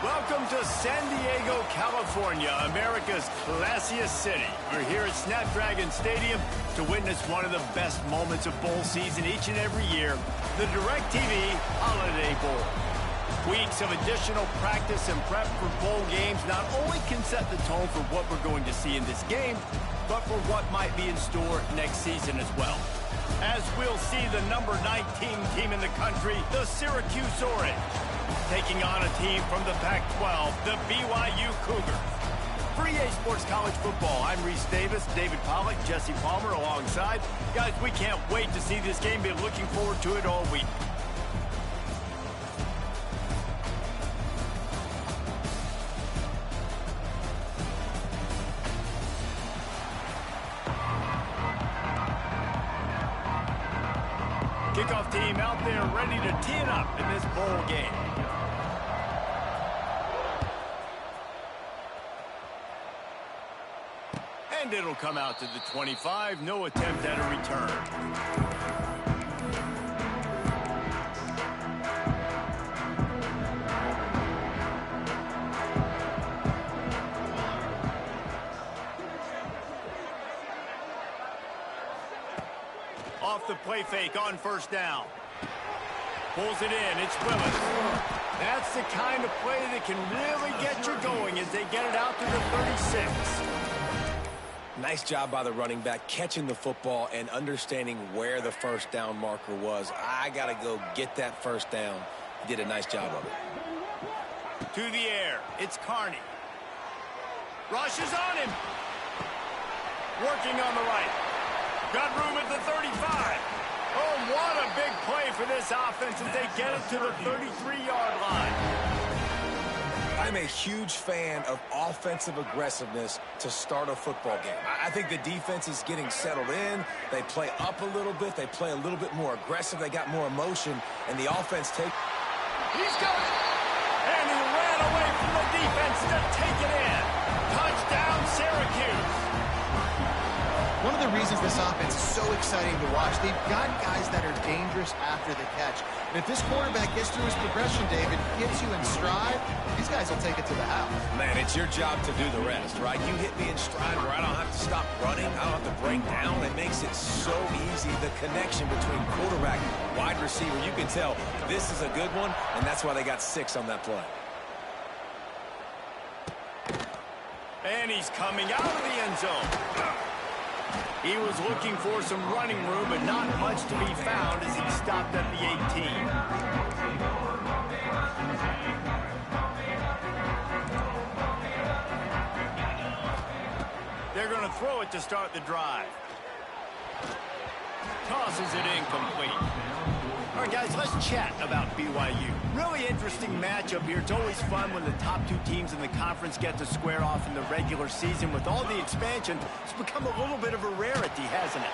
Welcome to San Diego, California, America's classiest city. We're here at Snapdragon Stadium to witness one of the best moments of bowl season each and every year, the DirectTV Holiday Bowl. Weeks of additional practice and prep for bowl games not only can set the tone for what we're going to see in this game, but for what might be in store next season as well. As we'll see the number 19 team in the country, the Syracuse Orange, taking on a team from the Pac-12, the BYU Cougars. For EA Sports College Football, I'm Reese Davis, David Pollack, Jesse Palmer alongside. Guys, we can't wait to see this game. Been looking forward to it all week. Kickoff team out there ready to tee it up in this bowl game. And it'll come out to the 25. No attempt at a return. Off the play fake on first down. Pulls it in. It's Willis. That's the kind of play that can really get you going as they get it out to the 36. Nice job by the running back catching the football and understanding where the first down marker was. I got to go get that first down. He did a nice job of it. To the air. It's Carney. Rushes on him. Working on the right. Got room at the 35. Oh, what a big play for this offense as they get it to the 33-yard line. I'm a huge fan of offensive aggressiveness to start a football game. I think the defense is getting settled in. They play up a little bit. They play a little bit more aggressive. They got more emotion, and the offense take. He's got it. And he ran away from the defense to take it in. Touchdown, Syracuse. One of the reasons this offense is so exciting to watch, they've got guys that are dangerous after the catch. And if this quarterback gets through his progression, David, gets you in stride, these guys will take it to the house. Man, it's your job to do the rest, right? You hit me in stride where I don't have to stop running. I don't have to break down. It makes it so easy. The connection between quarterback and wide receiver, you can tell this is a good one, and that's why they got 6 on that play. And he's coming out of the end zone. He was looking for some running room, but not much to be found as he stopped at the 18. They're going to throw it to start the drive. Tosses it incomplete. All right, guys, let's chat about BYU. Really interesting matchup here. It's always fun when the top 2 teams in the conference get to square off in the regular season. With all the expansion, it's become a little bit of a rarity, hasn't it?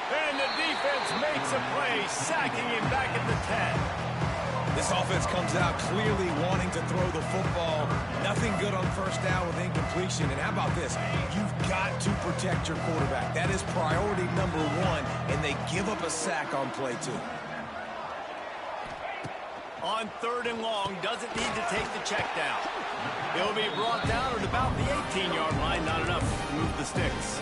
And the defense makes a play, sacking him back at the 10. This offense comes out clearly wanting to throw the football. Nothing good on first down with incompletion. And how about this? You've got to protect your quarterback. That is priority number 1, and they give up a sack on play 2. On 3rd and long, doesn't need to take the check down. He'll be brought down at about the 18-yard line. Not enough to move the sticks.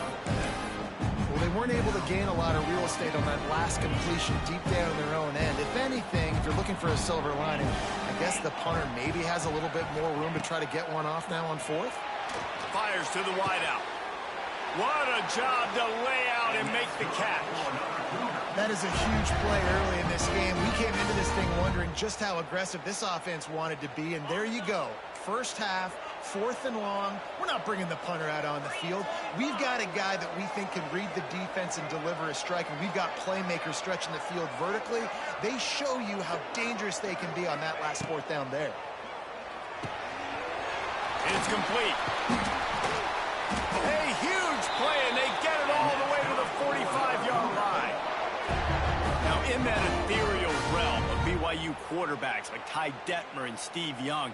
Well, they weren't able to gain a lot of real estate on that last completion deep down in their own end. If anything, if you're looking for a silver lining, I guess the punter maybe has a little bit more room to try to get one off now on 4th. Fires to the wideout. What a job to lay out and make the catch. That is a huge play early in this game. We came into this thing wondering just how aggressive this offense wanted to be, and there you go. First half, 4th and long. We're not bringing the punter out on the field. We've got a guy that we think can read the defense and deliver a strike, and we've got playmakers stretching the field vertically. They show you how dangerous they can be on that last 4th down there. It's complete. A huge play, and they get it all the way to the 45-yard line. Now, in that ethereal realm of BYU quarterbacks like Ty Detmer and Steve Young,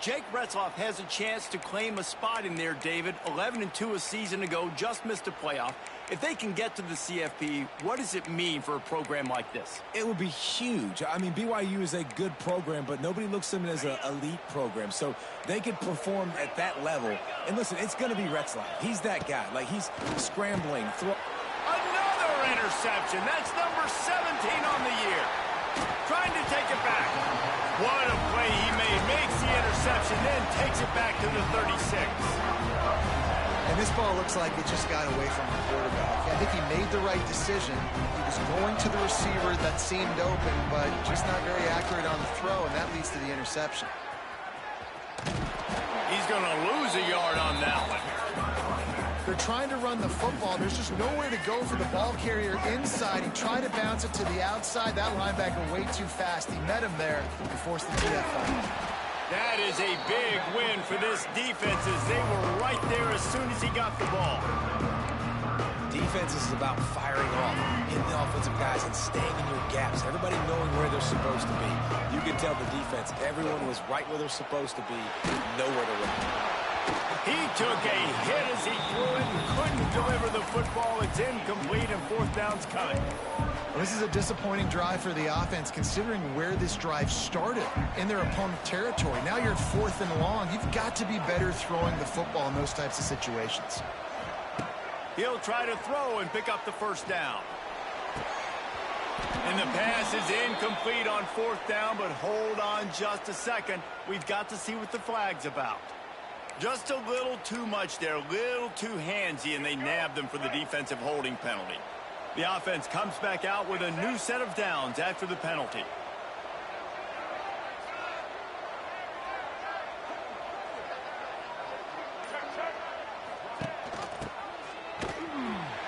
Jake Retzloff has a chance to claim a spot in there, David. 11-2 a season ago, just missed a playoff. If they can get to the CFP, what does it mean for a program like this? It would be huge. I mean, BYU is a good program, but nobody looks at them as an elite program. So they could perform at that level. And listen, it's going to be Retzlaff. He's that guy. Like, he's scrambling. Another interception. That's number 17 on the year. Trying to take it back. What a play he made. Makes the interception, then takes it back to the 36. And this ball looks like it just got away from the quarterback. I think he made the right decision. He was going to the receiver that seemed open, but just not very accurate on the throw, and that leads to the interception. He's going to lose a yard on that one. They're trying to run the football. There's just nowhere to go for the ball carrier inside. He tried to bounce it to the outside. That linebacker way too fast. He met him there and forced the TFL. That is a big win for this defense as they were right there as soon as he got the ball. Defense is about firing off, hitting the offensive guys, and staying in your gaps. Everybody knowing where they're supposed to be. You can tell the defense, everyone was right where they're supposed to be, nowhere to run. He took a hit as he threw it and couldn't deliver the football. It's incomplete and fourth down's coming. Well, this is a disappointing drive for the offense considering where this drive started in their opponent territory. Now you're at 4th and long. You've got to be better throwing the football in those types of situations. He'll try to throw and pick up the first down. And the pass is incomplete on 4th down, but hold on just a second. We've got to see what the flag's about. Just a little too much there, a little too handsy, and they nabbed them for the defensive holding penalty. The offense comes back out with a new set of downs after the penalty.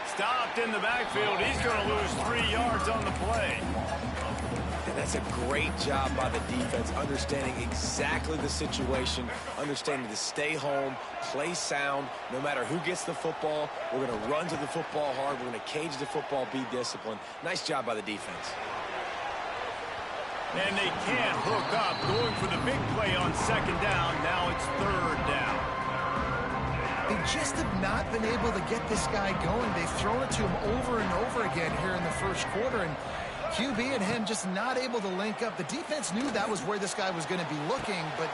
Stopped in the backfield. He's going to lose 3 yards on the play. And that's a great job by the defense, understanding exactly the situation, understanding to stay home, play sound. No matter who gets the football, we're going to run to the football hard. We're going to cage the football, be disciplined. Nice job by the defense. And they can't hook up, going for the big play on 2nd down. Now it's 3rd down. They just have not been able to get this guy going. They've thrown it to him over and over again here in the first quarter, and QB and him just not able to link up. The defense knew that was where this guy was going to be looking, but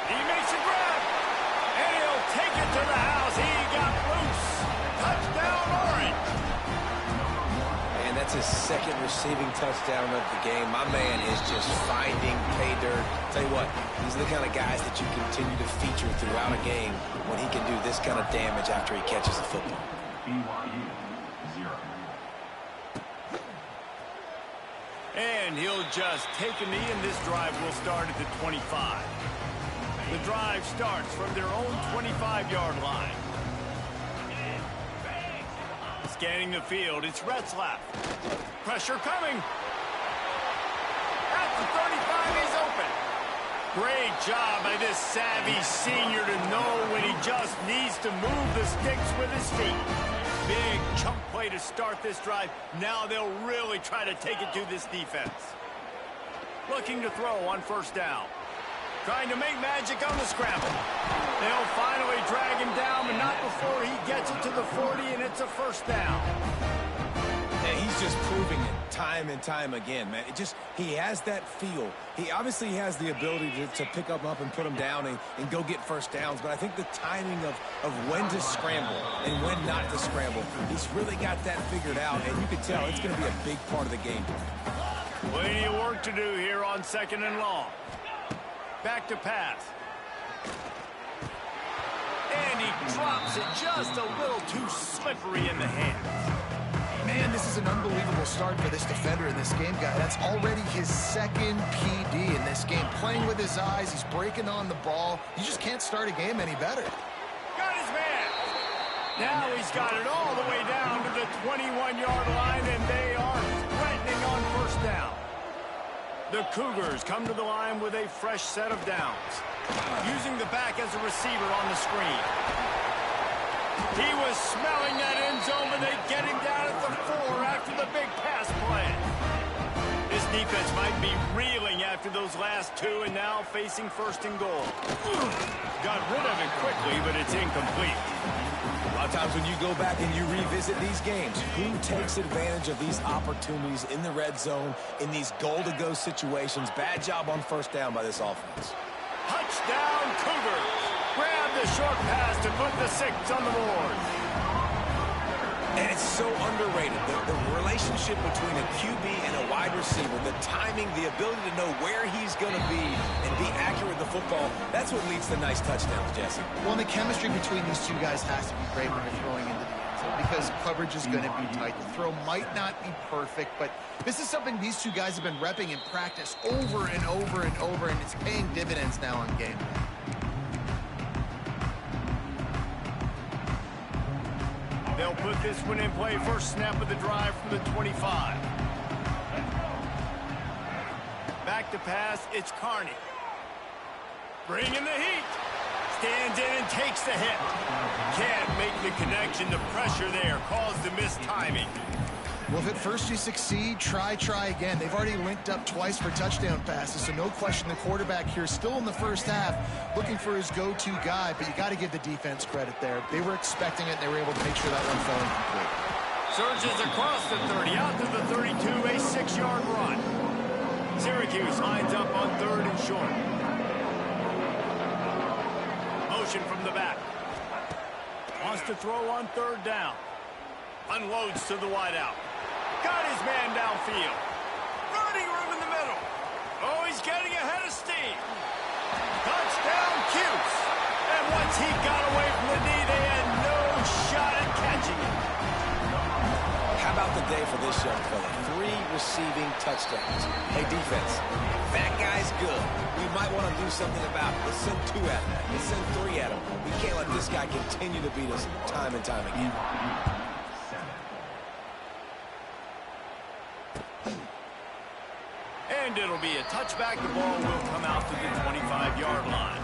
he makes a grab, and he'll take it to the house. He got loose. Touchdown, Orange. And that's his 2nd receiving touchdown of the game. My man is just finding pay dirt. Tell you what, these are the kind of guys that you continue to feature throughout a game when he can do this kind of damage after he catches the football. BYU 0. And he'll just take a knee, and this drive will start at the 25. The drive starts from their own 25-yard line. Scanning the field, it's Retzlaff. Pressure coming. At the 35, he's open. Great job by this savvy senior to know when he just needs to move the sticks with his feet. Big chunk play to start this drive. Now they'll really try to take it to this defense. Looking to throw on 1st down. Trying to make magic on the scramble. They'll finally drag him down, but not before he gets it to the 40, and it's a 1st down. And he's just proving it time and time again, man. He has that feel. He obviously has the ability to pick up and put him down and go get 1st downs, but I think the timing of when to scramble and when not to scramble, he's really got that figured out, and you can tell it's going to be a big part of the game. Plenty of work to do here on 2nd and long. Back to pass. And he drops it just a little too slippery in the hands. man, this is an unbelievable start for this defender in this game, guy. That's already his 2nd PD in this game. Playing with his eyes, he's breaking on the ball. You just can't start a game any better. Got his man. Now he's got it all the way down to the 21-yard line, and they are threatening on 1st down. The Cougars come to the line with a fresh set of downs, using the back as a receiver on the screen. He was smelling that end zone, but they get him down at the 4 after the big pass play. This defense might be reeling after those last 2, and now facing 1st and goal. Got rid of it quickly, but it's incomplete. lot of times when you go back and you revisit these games, who takes advantage of these opportunities in the red zone, in these goal-to-go situations? Bad job on first down by this offense. Touchdown, Cougars. Grab the short pass to put the 6 on the board. And it's so underrated. The relationship between a QB and a wide receiver, the timing, the ability to know where he's going to be and be accurate with the football, that's what leads to nice touchdowns, Jesse. Well, the chemistry between these two guys has to be great when you're throwing into the end zone because coverage is going to be tight. The throw might not be perfect, but this is something these two guys have been repping in practice over and over and over, and it's paying dividends now on game day. They'll put this one in play. First snap of the drive from the 25. Back to pass, it's Carney. Bringing the heat. Stands in and takes the hit. Can't make the connection. The pressure there caused the missed timing. Well, if at first you succeed, try again. They've already linked up twice for touchdown passes, so no question the quarterback here still in the first half looking for his go-to guy, but you got to give the defense credit there. They were expecting it, and they were able to make sure that one fell incomplete. Surges across the 30, out to the 32, a 6-yard run. Syracuse lines up on 3rd and short. Motion from the back. Wants to throw on 3rd down. Unloads to the wideout. Got his man downfield. Running room in the middle. Oh, he's getting ahead of steam. Touchdown, Cuse. And once he got away from the knee, they had no shot at catching him. How about the day for this young fella? 3 receiving touchdowns. Hey, defense, that guy's good. We might want to do something about it. Let's send 2 at him. Let's send 3 at him. We can't let this guy continue to beat us time and time again. And it'll be a touchback. The ball will come out to the 25-yard line.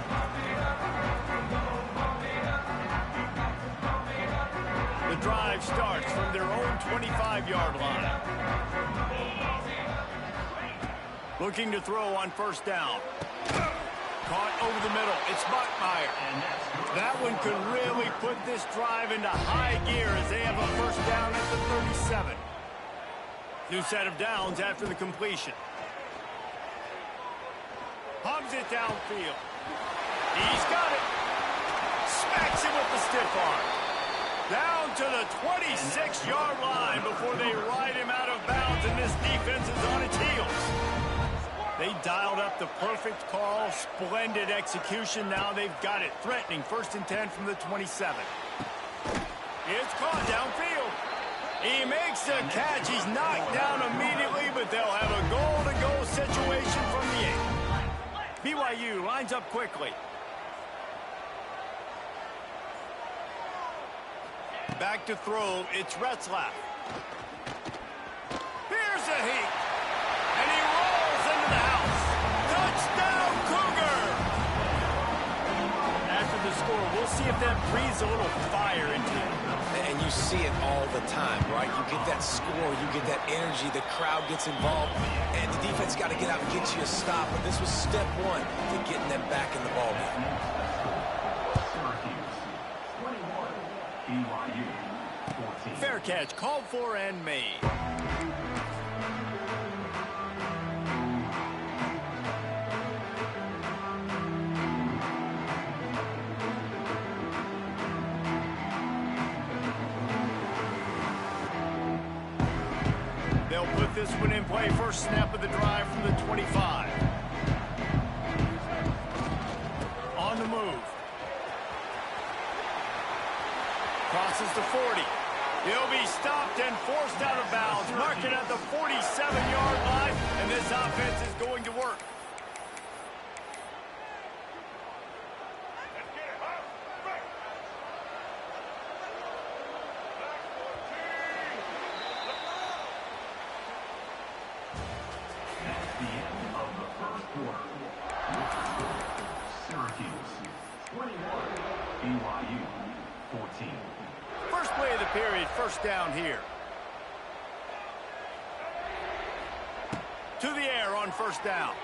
The drive starts from their own 25-yard line. Looking to throw on first down. Caught over the middle. It's Buckmeyer. That one could really put this drive into high gear as they have a first down at the 37. New set of downs after the completion. Hugs it downfield. He's got it. Smacks him with the stiff arm. Down to the 26-yard line before they ride him out of bounds, and this defense is on its heels. They dialed up the perfect call. Splendid execution. Now they've got it. Threatening 1st and 10 from the 27. It's caught downfield. He makes the catch. He's knocked down immediately, but they'll have a goal-to-go situation from the 8. BYU lines up quickly. Back to throw. It's Retzlaff. Here's a heat. And he rolls into the house. Touchdown, Cougar! After the score, we'll see if that breathes a little fire into him. And you see it all the time, right? You get that score, you get that energy, the crowd gets involved, and the defense got to get out and get you a stop. But this was step 1 to getting them back in the ballgame. Fair catch, called for and made. They'll put this one in play. First snap of the drive from the 25. On the move. Crosses the 40. He'll be stopped and forced out of bounds. Marking at the 47-yard line, and this offense is going to work. BYU 14. First play of the period, first down here. To the air on first down.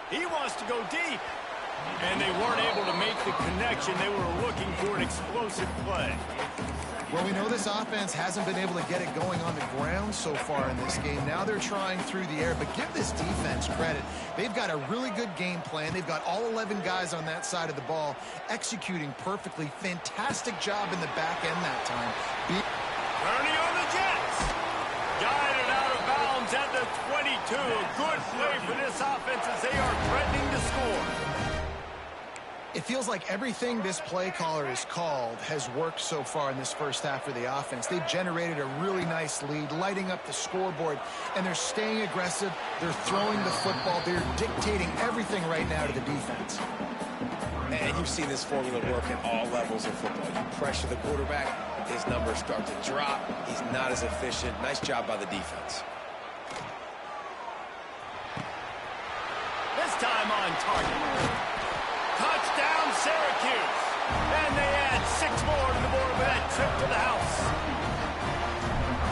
He wants to go deep. And they weren't able to make the connection. They were looking for an explosive play. Well, we know this offense hasn't been able to get it going on the ground so far in this game. Now they're trying through the air, but give this defense credit. They've got a really good game plan. They've got all 11 guys on that side of the ball executing perfectly. Fantastic job in the back end that time. Turning on the Jets. Guided out of bounds at the 22. A good play for this offense as they are threatening to score. It feels like everything this play caller has called has worked so far in this first half for the offense. They've generated a really nice lead, lighting up the scoreboard, and they're staying aggressive. They're throwing the football. They're dictating everything right now to the defense. And you've seen this formula work at all levels of football. You pressure the quarterback, his numbers start to drop. He's not as efficient. Nice job by the defense. This time on target. Touchdown, Syracuse. And they add 6 more to the board with that trip to the house.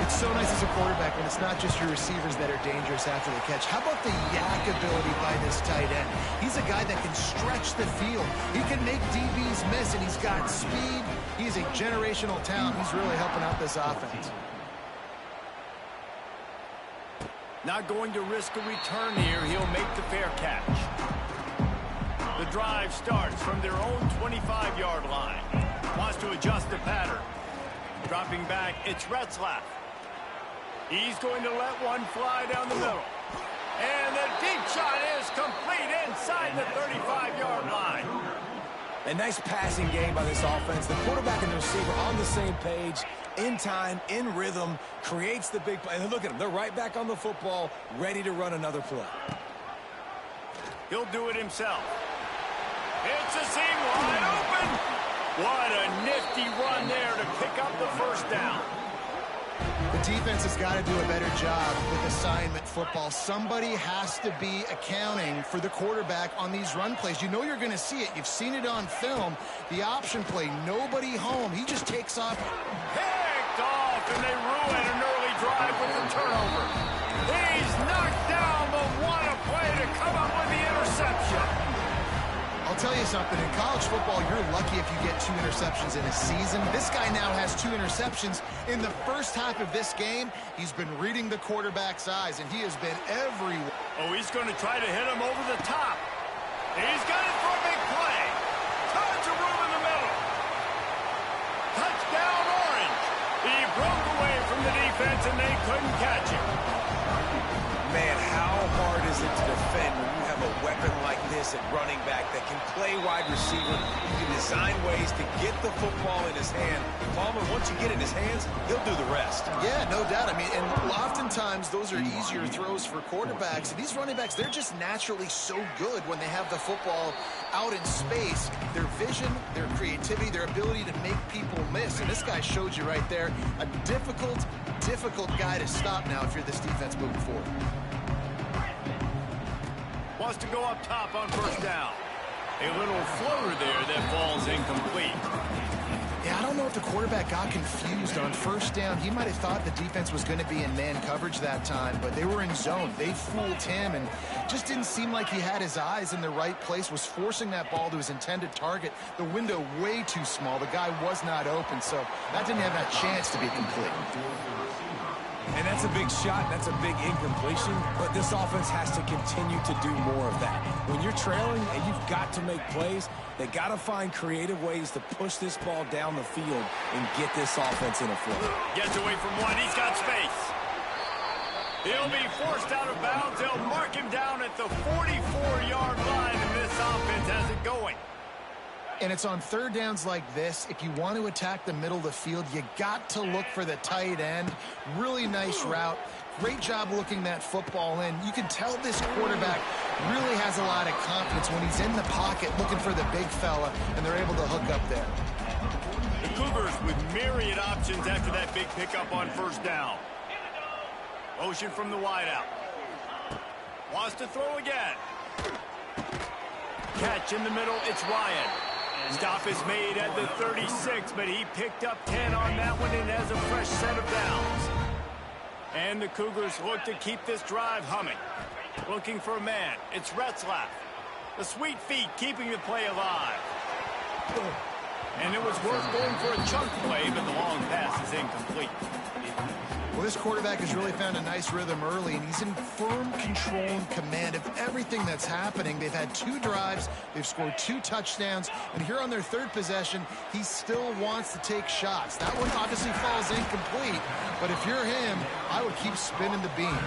It's so nice as a quarterback when it's not just your receivers that are dangerous after the catch. How about the yak ability by this tight end? He's a guy that can stretch the field. He can make DBs miss, and he's got speed. He's a generational talent. He's really helping out this offense. Not going to risk a return here. He'll make the fair catch. The drive starts from their own 25-yard line. Wants to adjust the pattern. Dropping back, it's Retzlaff. He's going to let one fly down the middle. And the deep shot is complete inside the 35-yard line. A nice passing game by this offense. The quarterback and the receiver on the same page, in time, in rhythm, creates the big play. And look at them. They're right back on the football, ready to run another play. He'll do it himself. It's a seam wide open. What a nifty run there to pick up the first down. The defense has got to do a better job with assignment football. Somebody has to be accounting for the quarterback on these run plays. You know you're going to see it. You've seen it on film. The option play, nobody home. He just takes off. Picked off, and they ruin an early drive with the turnover. He's knocked down, but what a play to come up with the interception. I'll tell you something, in college football, you're lucky if you get 2 interceptions in a season. This guy now has 2 interceptions. In the first half of this game, he's been reading the quarterback's eyes, and he has been everywhere. Oh, he's going to try to hit him over the top. He's got it for a big play. Tons of room in the middle. Touchdown, Orange. He broke away from the defense, and they couldn't catch him. Man, how hard is it to defend when you have a weapon like this at running back that can play wide receiver? You can design ways to get the football in his hand. Palmer, once you get it in his hands, he'll do the rest. Yeah, no doubt. I mean, and oftentimes those are easier throws for quarterbacks. These running backs, they're just naturally so good when they have the football out in space. Their vision, their creativity, their ability to make people miss. And this guy showed you right there, a difficult guy to stop now if you're this defense moving forward. Wants to go up top on first down. A little floater there that falls incomplete. Yeah, I don't know if the quarterback got confused on first down. He might have thought the defense was going to be in man coverage that time, but they were in zone. They fooled him and just didn't seem like he had his eyes in the right place, was forcing that ball to his intended target. The window way too small. The guy was not open, so that didn't have that chance to be complete. And that's a big shot, that's a big incompletion, but this offense has to continue to do more of that. When you're trailing and you've got to make plays, they got to find creative ways to push this ball down the field and get this offense in a flow. Gets away from one, he's got space. He'll be forced out of bounds. They'll mark him down at the 44-yard line, and this offense has it going. And it's on third downs like this. If you want to attack the middle of the field, you got to look for the tight end. Really nice route. Great job looking that football in. You can tell this quarterback really has a lot of confidence when he's in the pocket looking for the big fella, and they're able to hook up there. The Cougars with myriad options after that big pickup on first down. Motion from the wideout. Wants to throw again. Catch in the middle, it's Ryan. Stop is made at the 36, but he picked up 10 on that one and has a fresh set of downs. And the Cougars look to keep this drive humming. Looking for a man. It's Retzlaff. The sweet feet keeping the play alive. And it was worth going for a chunk play, but the long pass is incomplete. Well, this quarterback has really found a nice rhythm early, and he's in firm control and command of everything that's happening. They've had 2 drives. They've scored 2 touchdowns. And here on their 3rd possession, he still wants to take shots. That one obviously falls incomplete, but if you're him, I would keep spinning the beam.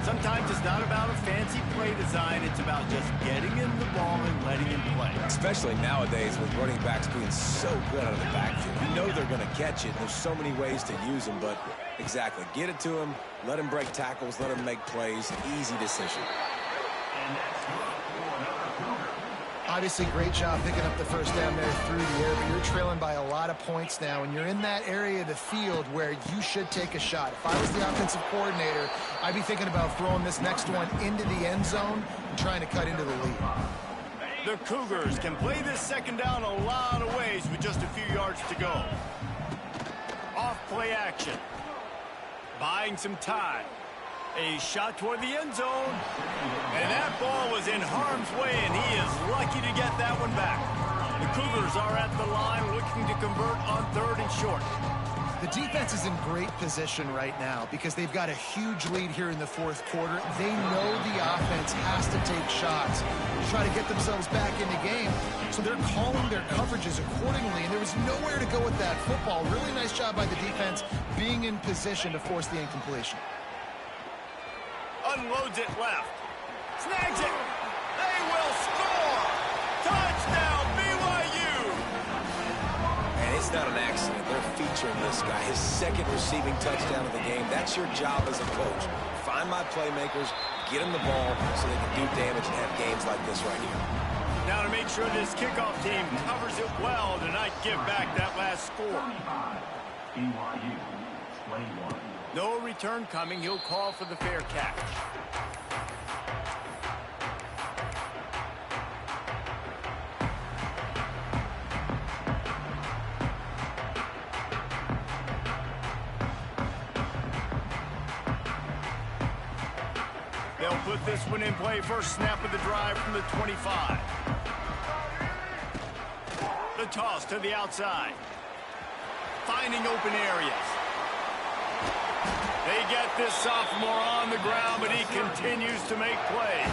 Sometimes it's not about a fancy play design. It's about just getting him the ball and letting him play. Especially nowadays with running backs being so good out of the backfield. You know they're going to catch it. There's so many ways to use them, but exactly. Get it to him, let him break tackles, let him make plays. Easy decision. Obviously, great job picking up the first down there through the air, but you're trailing by a lot of points now, and you're in that area of the field where you should take a shot. If I was the offensive coordinator, I'd be thinking about throwing this next one into the end zone and trying to cut into the lead. The Cougars can play this second down a lot of ways with just a few yards to go. Off play action. Buying some time. A shot toward the end zone. And that ball was in harm's way, and he is lucky to get that one back. The Cougars are at the line looking to convert on 3rd and short. The defense is in great position right now because they've got a huge lead here in the 4th quarter. They know the offense has to take shots to try to get themselves back in the game. So they're calling their coverages accordingly, and there was nowhere to go with that football. Really nice job by the defense being in position to force the incompletion. Unloads it left. Snags it. They will score. Touchdown, BYU. And it's not an accident. They're featuring this guy. His 2nd receiving touchdown of the game. That's your job as a coach. Find my playmakers, get them the ball so they can do damage and have games like this right here. Now to make sure this kickoff team covers it well to not give back that last score. BYU, 21. No return coming. He'll call for the fair catch. They'll put this one in play. First snap of the drive from the 25. The toss to the outside. Finding open areas. They get this sophomore on the ground, but he continues to make plays.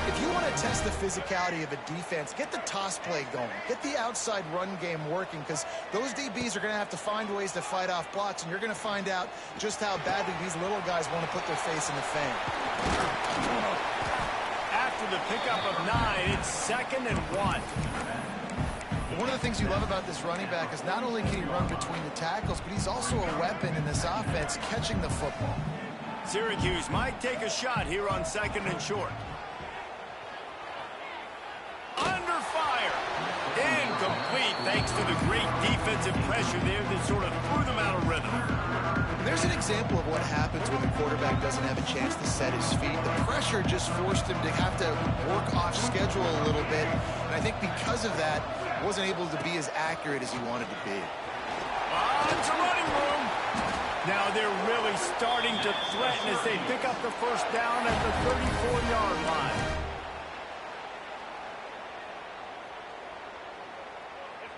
If you want to test the physicality of a defense, get the toss play going. Get the outside run game working, because those DBs are going to have to find ways to fight off blocks, and you're going to find out just how badly these little guys want to put their face in the fan. After the pickup of 9, it's 2nd and 1. One of the things you love about this running back is not only can he run between the tackles, but he's also a weapon in this offense catching the football. Syracuse might take a shot here on 2nd and short. Under fire. Incomplete thanks to the great defensive pressure there that sort of threw them out of rhythm. There's an example of what happens when the quarterback doesn't have a chance to set his feet. The pressure just forced him to have to work off schedule a little bit. And I think because of that, wasn't able to be as accurate as he wanted to be. It's a running room. Now they're really starting to threaten as they pick up the first down at the 34-yard line.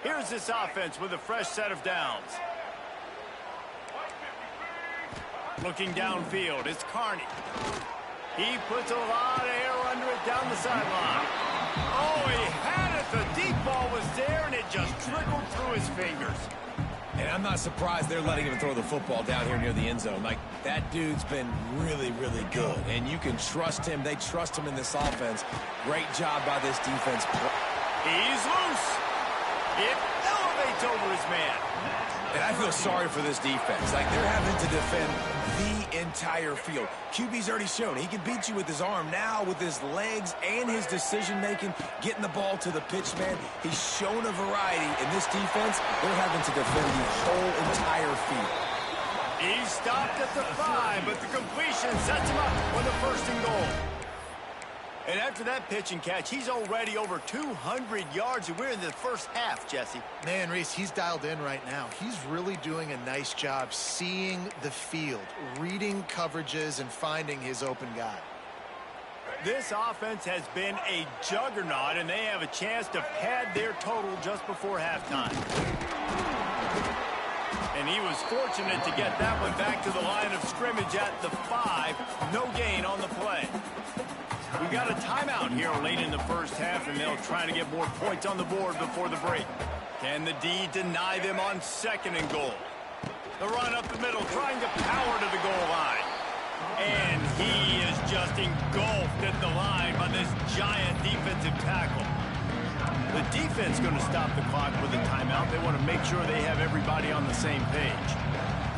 Here's this offense with a fresh set of downs. Looking downfield, it's Carney. He puts a lot of air under it down the sideline. Oh, he had it. The deep ball was there, and it just trickled through his fingers. And I'm not surprised they're letting him throw the football down here near the end zone. Like, that dude's been really, really good. And you can trust him. They trust him in this offense. Great job by this defense. He's loose. It elevates over his man. And I feel sorry for this defense. Like, they're having to defend the entire field. QB's already shown he can beat you with his arm. Now, with his legs and his decision-making, getting the ball to the pitch man, he's shown a variety. In this defense, they're having to defend the whole entire field. He stopped at the 5, but the completion sets him up with a 1st and goal. And after that pitch and catch, he's already over 200 yards, and we're in the first half, Jesse. Man, Reese, he's dialed in right now. He's really doing a nice job seeing the field, reading coverages, and finding his open guy. This offense has been a juggernaut, and they have a chance to pad their total just before halftime. And he was fortunate to get that one back to the line of scrimmage at the 5. No gain on the play. We got a timeout here late in the first half, and they'll try to get more points on the board before the break. Can the D deny them on 2nd and goal? The run up the middle, trying to power to the goal line. And he is just engulfed at the line by this giant defensive tackle. The defense going to stop the clock with a timeout. They want to make sure they have everybody on the same page.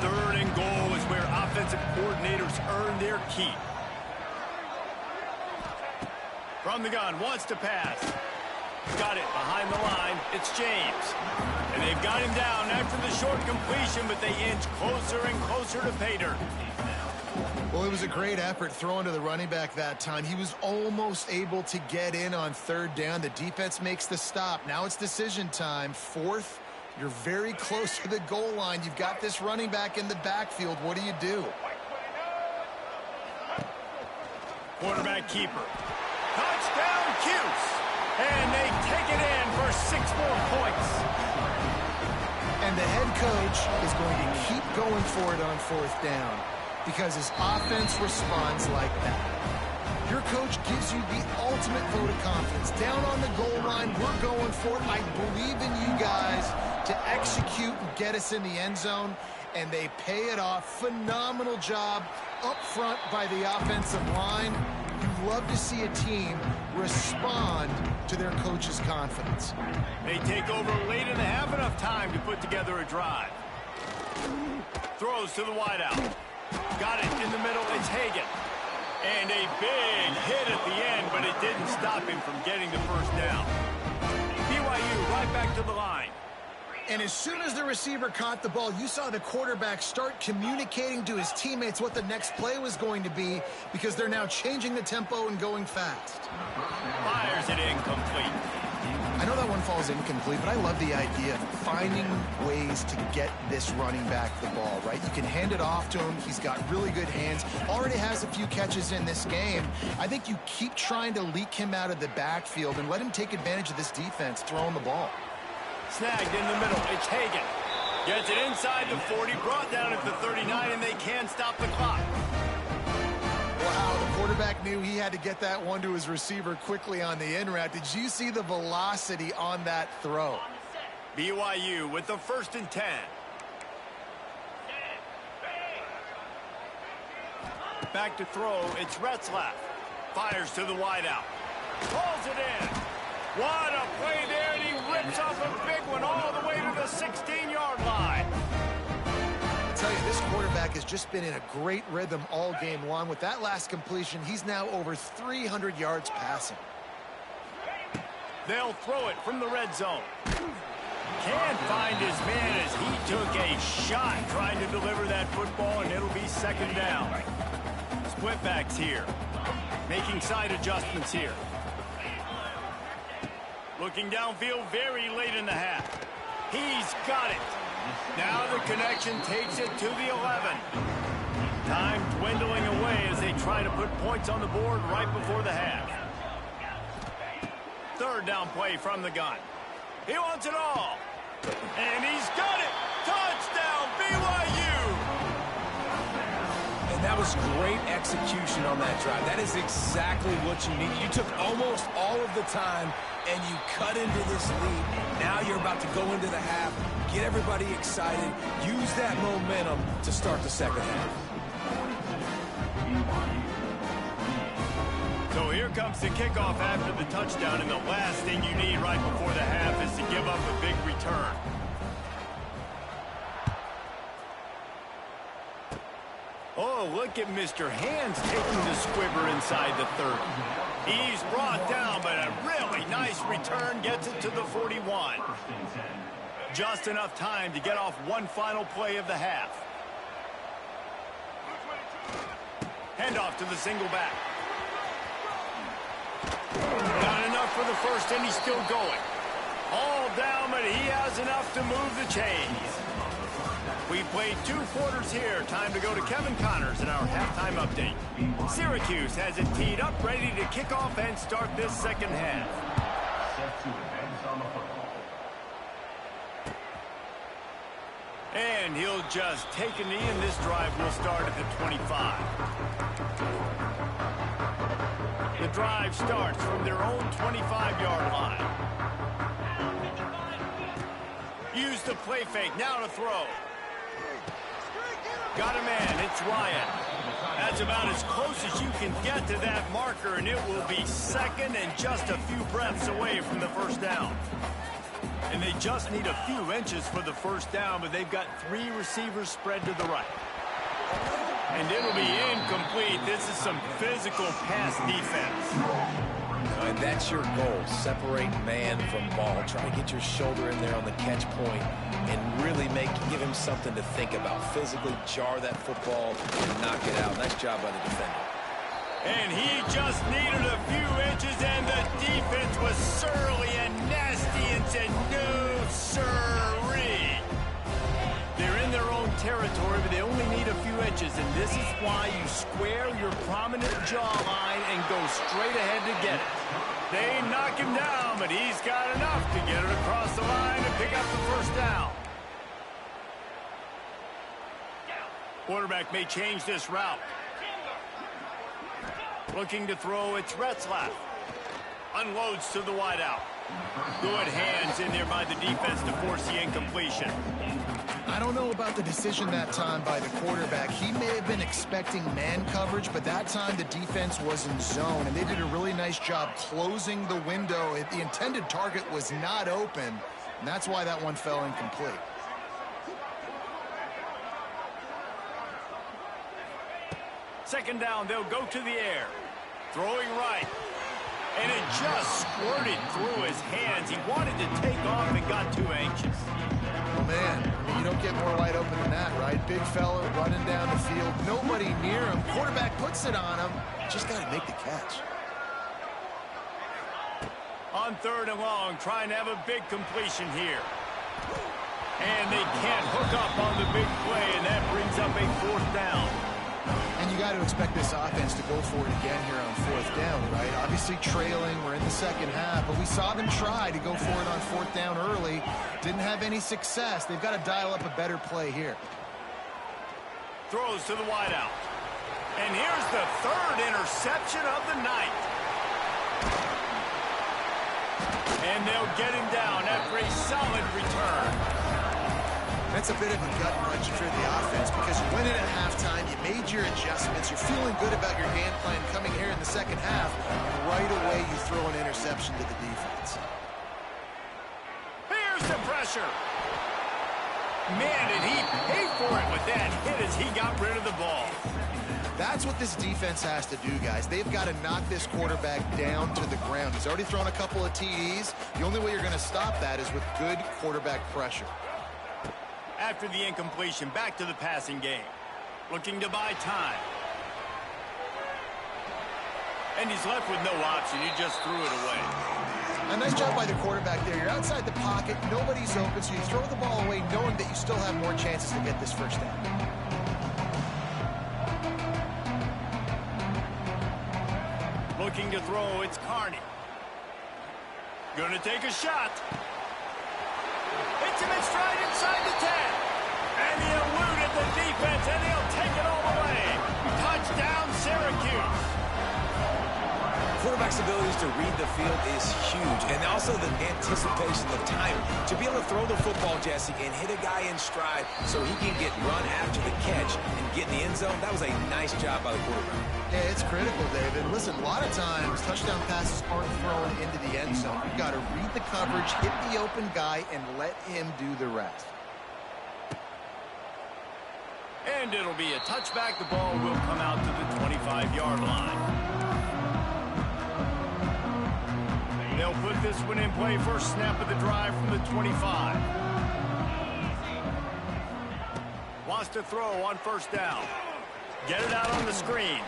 3rd and goal is where offensive coordinators earn their keep. From the gun, wants to pass. Got it behind the line. It's James. And they've got him down after the short completion, but they inch closer and closer to pay dirt. Well, it was a great effort throwing to the running back that time. He was almost able to get in on 3rd down. The defense makes the stop. Now it's decision time. 4th, you're very close to the goal line. You've got this running back in the backfield. What do? Quarterback keeper. Touchdown, Cuse. And they take it in for 6 more points. And the head coach is going to keep going for it on 4th down, because his offense responds like that. Your coach gives you the ultimate vote of confidence. Down on the goal line, we're going for it. I believe in you guys to execute and get us in the end zone, and they pay it off. Phenomenal job up front by the offensive line. You love to see a team respond to their coach's confidence. They take over late in the half, enough time to put together a drive. Throws to the wideout. Got it in the middle. It's Hagan. And a big hit at the end, but it didn't stop him from getting the 1st down. BYU right back to the line. And as soon as the receiver caught the ball, you saw the quarterback start communicating to his teammates what the next play was going to be, because they're now changing the tempo and going fast. Fires it incomplete. I know that one falls incomplete, but I love the idea of finding ways to get this running back the ball, right? You can hand it off to him. He's got really good hands. Already has a few catches in this game. I think you keep trying to leak him out of the backfield and let him take advantage of this defense throwing the ball. Snagged in the middle. It's Hagan. Gets it inside the 40, brought down at the 39, and they can't stop the clock. Wow, the quarterback knew he had to get that one to his receiver quickly on the in route. Did you see the velocity on that throw? BYU with the 1st and 10. Back to throw. It's Retzlaff. Fires to the wideout. Pulls it in. What a play there, and he rips off a big one all the way to the 16-yard line. I tell you, this quarterback has just been in a great rhythm all game long. With that last completion, he's now over 300 yards passing. They'll throw it from the red zone. Can't find his man as he took a shot trying to deliver that football, and it'll be 2nd down. Split backs here. Making side adjustments here. Looking downfield very late in the half. He's got it. Now the connection takes it to the 11. Time dwindling away as they try to put points on the board right before the half. 3rd down play from the gun. He wants it all. And he's got it. Touchdown, BYU. And that was great execution on that drive. That is exactly what you need. You took almost all of the time, and you cut into this lead. Now you're about to go into the half, get everybody excited, use that momentum to start the 2nd half. So here comes the kickoff after the touchdown, and the last thing you need right before the half is to give up a big return. Oh, look at Mr. Hands taking the squibber inside the 30. He's brought down, but a really nice return gets it to the 41. Just enough time to get off one final play of the half. Handoff to the single back. Not enough for the 1st, and he's still going. All down, but he has enough to move the chains. We played 2 quarters here. Time to go to Kevin Connors in our halftime update. Syracuse has it teed up, ready to kick off and start this second half. Set to advance on the football. And he'll just take a knee, and this drive will start at the 25. The drive starts from their own 25-yard line. Use the play fake, now to throw. Got a man, it's Ryan. That's about as close as you can get to that marker, and it will be second and just a few breaths away from the first down. And they just need a few inches for the first down, but they've got 3 receivers spread to the right. And it'll be incomplete. This is some physical pass defense. And that's your goal. Separate man from ball. Try to get your shoulder in there on the catch point and really give him something to think about. Physically jar that football and knock it out. Nice job by the defender. And he just needed a few inches, and the defense was surly and nasty and said, no, sirree. They're in their own territory, but they only need a few inches, and this is why you square your prominent jawline and go straight ahead to get it. They knock him down, but he's got enough to get it across the line and pick up the first down. Quarterback may change this route. Looking to throw, it's Retzlaff. Unloads to the wideout. Good hands in there by the defense to force the incompletion. I don't know about the decision that time by the quarterback. He may have been expecting man coverage, but that time the defense was in zone, and they did a really nice job closing the window. The intended target was not open, and that's why that one fell incomplete. Second down, they'll go to the air. Throwing right. And it just squirted through his hands. He wanted to take off and got too anxious. Oh, man, you don't get more wide open than that, right? Big fella running down the field. Nobody near him. Quarterback puts it on him. Just got to make the catch. On third and long, trying to have a big completion here. And they can't hook up on the big play, and that brings up a fourth down. And you got to expect this offense to go for it again here on fourth down, right? Obviously trailing, we're in the second half, but we saw them try to go for it on fourth down early. Didn't have any success. They've got to dial up a better play here. Throws to the wideout. And here's the third interception of the night. And they'll get him down after a solid return. That's a bit of a gut punch for the offense because you went in at halftime, you made your adjustments, you're feeling good about your game plan coming here in the second half, and right away you throw an interception to the defense. Here's the pressure. Man, did he pay for it with that hit as he got rid of the ball. That's what this defense has to do, guys. They've got to knock this quarterback down to the ground. He's already thrown a couple of TDs. The only way you're going to stop that is with good quarterback pressure. After the incompletion, back to the passing game. Looking to buy time. And he's left with no option. He just threw it away. A nice job by the quarterback there. You're outside the pocket. Nobody's open, so you throw the ball away knowing that you still have more chances to get this first down. Looking to throw, it's Carney. Gonna take a shot. Hits him in stride inside the 10. And he eluded the defense, and he'll take it all the way. Touchdown, Syracuse. Quarterback's abilities to read the field is huge, and also the anticipation, the time to be able to throw the football, Jesse, and hit a guy in stride so he can get run after the catch and get in the end zone. That was a nice job by the quarterback. Yeah, it's critical, David. Listen, a lot of times touchdown passes aren't thrown into the end zone. You've got to read the coverage, hit the open guy, and let him do the rest. And it'll be a touchback. The ball will come out to the 25-yard line. They'll put this one in play. First snap of the drive from the 25. Wants to throw on first down. Get it out on the screen.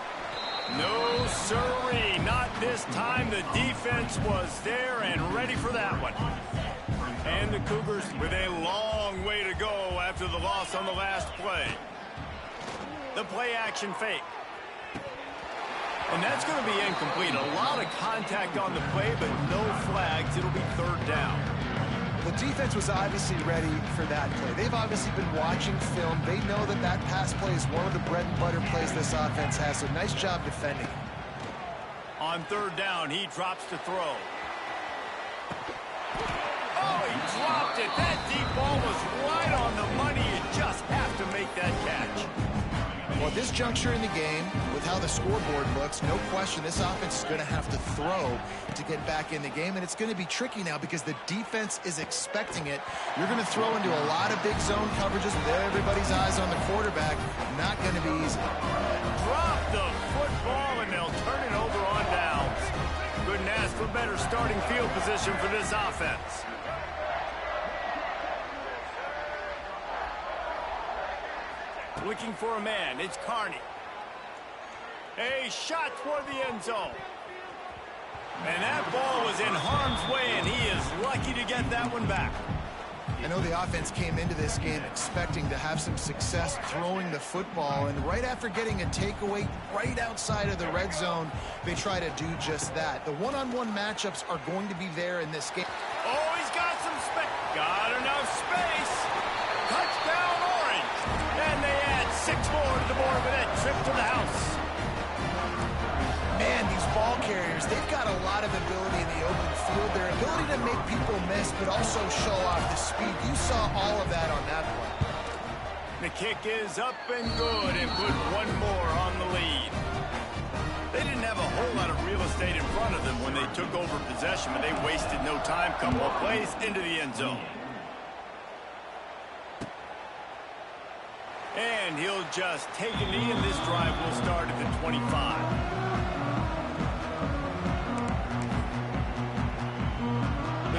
No, sirree, not this time. The defense was there and ready for that one. And the Cougars with a long way to go after the loss on the last play. The play action fake. And that's going to be incomplete. A lot of contact on the play, but no flags. It'll be third down. The defense was obviously ready for that play. They've obviously been watching film. They know that that pass play is one of the bread and butter plays this offense has, so nice job defending. On third down, he drops to throw. Oh, he dropped it. That deep ball was right on the money. You just have to make that catch. Well, at this juncture in the game, with how the scoreboard looks, no question this offense is going to have to throw to get back in the game, and it's going to be tricky now because the defense is expecting it. You're going to throw into a lot of big zone coverages with everybody's eyes on the quarterback. Not going to be easy. Drop the football, and they'll turn it over on downs. Couldn't ask for better starting field position for this offense. Looking for a man. It's Carney. A shot toward the end zone. And that ball was in harm's way, and he is lucky to get that one back. I know the offense came into this game expecting to have some success throwing the football, and right after getting a takeaway right outside of the red zone, they try to do just that. The one-on-one matchups are going to be there in this game. Oh, he's got some space. Got enough space. Touchdown, Orange. And they add 6 more to the board with that trip to the house. Man, these ball carriers, they've got a lot of ability in the open field. Their ability to make people miss, but also show off the speed. You saw all of that on that play. The kick is up and good, and put one more on the lead. They didn't have a whole lot of real estate in front of them when they took over possession, but they wasted no time. Couple of plays into the end zone. And he'll just take a knee, and this drive will start at the 25.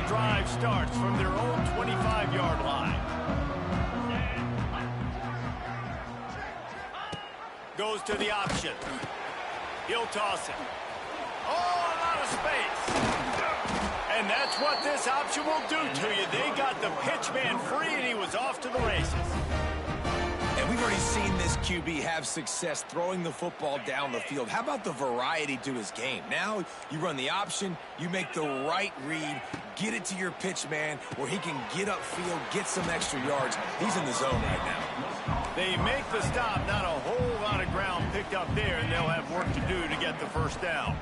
Drive starts from their own 25-yard line. Goes to the option. He'll toss it. Oh, a lot of space. And that's what this option will do to you. They got the pitch man free, and he was off to the races. And we've already seen this QB have success throwing the football down the field. How about the variety to his game? Now you run the option, you make the right read, get it to your pitch man where he can get upfield, get some extra yards. He's in the zone right now. They make the stop, not a whole lot of ground picked up there, and they'll have work to do to get the first down.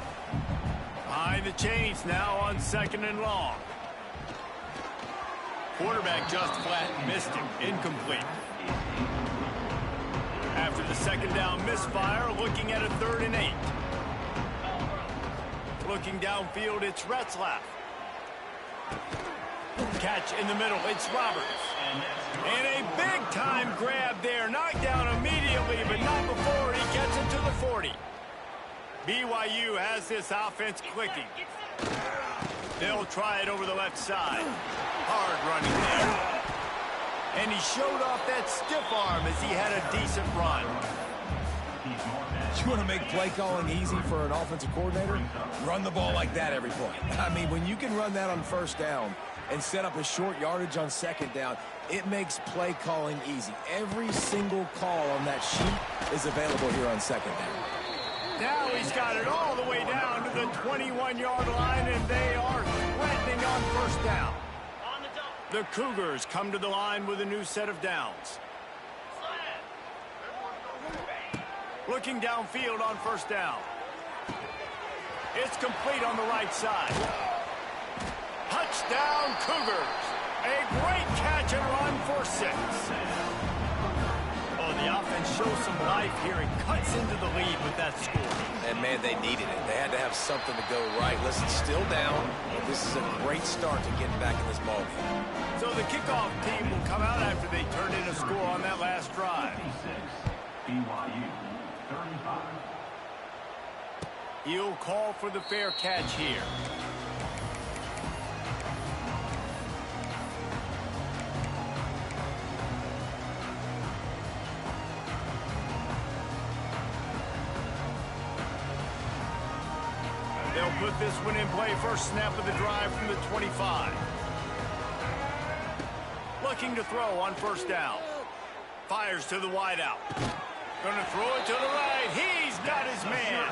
Behind the chains now on 2nd and long. Quarterback just flat missed him. Incomplete. After the 2nd down misfire, looking at a 3rd and 8. Looking downfield, it's Retzlaff. Catch in the middle, it's Roberts. And a big-time grab there. Knocked down immediately, but not before he gets it to the 40. BYU has this offense clicking. They'll try it over the left side. Hard running there. And he showed off that stiff arm as he had a decent run. You want to make play calling easy for an offensive coordinator? Run the ball like that every play. I mean, when you can run that on 1st down and set up a short yardage on 2nd down, it makes play calling easy. Every single call on that sheet is available here on 2nd down. Now he's got it all the way down to the 21-yard line, and they are threatening on 1st down. The Cougars come to the line with a new set of downs. Looking downfield on 1st down. It's complete on the right side. Touchdown, Cougars. A great catch and run for 6. Oh, the offense shows some life here and cuts into the lead with that score. And, man, they needed it. They had to have something to go right. Listen, still down, but this is a great start to getting back in this ballgame. So the kickoff team will come out after they turned in a score on that last drive. BYU 35. He'll call for the fair catch here. They'll put this one in play. First snap of the drive from the 25. Looking to throw on 1st down. Fires to the wideout. Going to throw it to the right. He's got his man.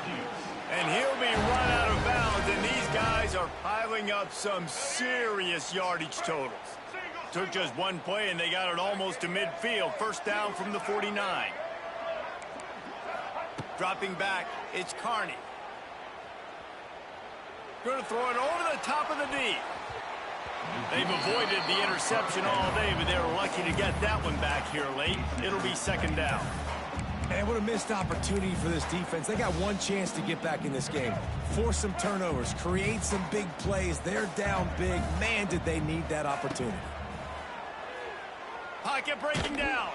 guys are piling up some serious yardage totals. Took just one play, and they got it almost to midfield. First down from the 49. Dropping back, it's Carney. Going to throw it over the top of the D. They've avoided the interception all day, but they're lucky to get that one back here late. It'll be second down. And what a missed opportunity for this defense. They got one chance to get back in this game. Force some turnovers, create some big plays. They're down big. Man, did they need that opportunity. Pocket breaking down.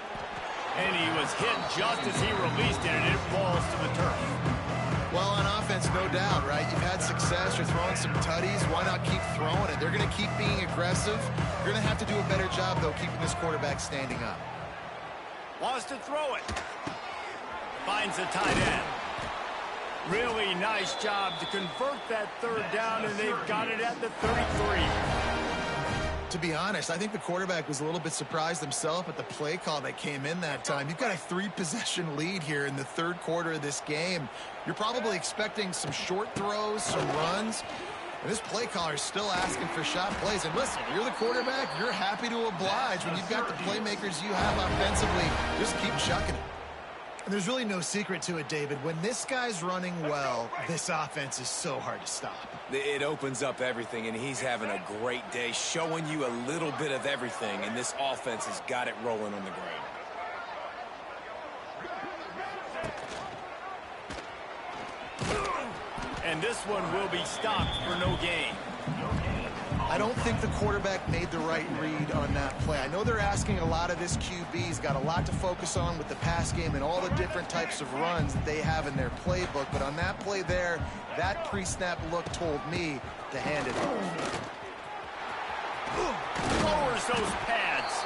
And he was hit just as he released it, and it falls to the turf. Well, on offense, no doubt, right? You've had success. You're throwing some tutties. Why not keep throwing it? They're going to keep being aggressive. You're going to have to do a better job, though, keeping this quarterback standing up. Wants to throw it. Finds the tight end. Really nice job to convert that third down, and they've got it at the 33. To be honest, I think the quarterback was a little bit surprised himself at the play call that came in that time. You've got a 3-possession lead here in the third quarter of this game. You're probably expecting some short throws, some runs. And this play caller is still asking for shot plays. And listen, you're the quarterback. You're happy to oblige. When you've got the playmakers you have offensively, just keep chucking it. And there's really no secret to it, David. When this guy's running well, this offense is so hard to stop. It opens up everything, and he's having a great day, showing you a little bit of everything, and this offense has got it rolling on the ground. And this one will be stopped for no gain. I don't think the quarterback made the right read on that play. I know they're asking a lot of this QB. He's got a lot to focus on with the pass game and all the different types of runs that they have in their playbook. But on that play there, that pre-snap look told me to hand it off. Lowers those pads.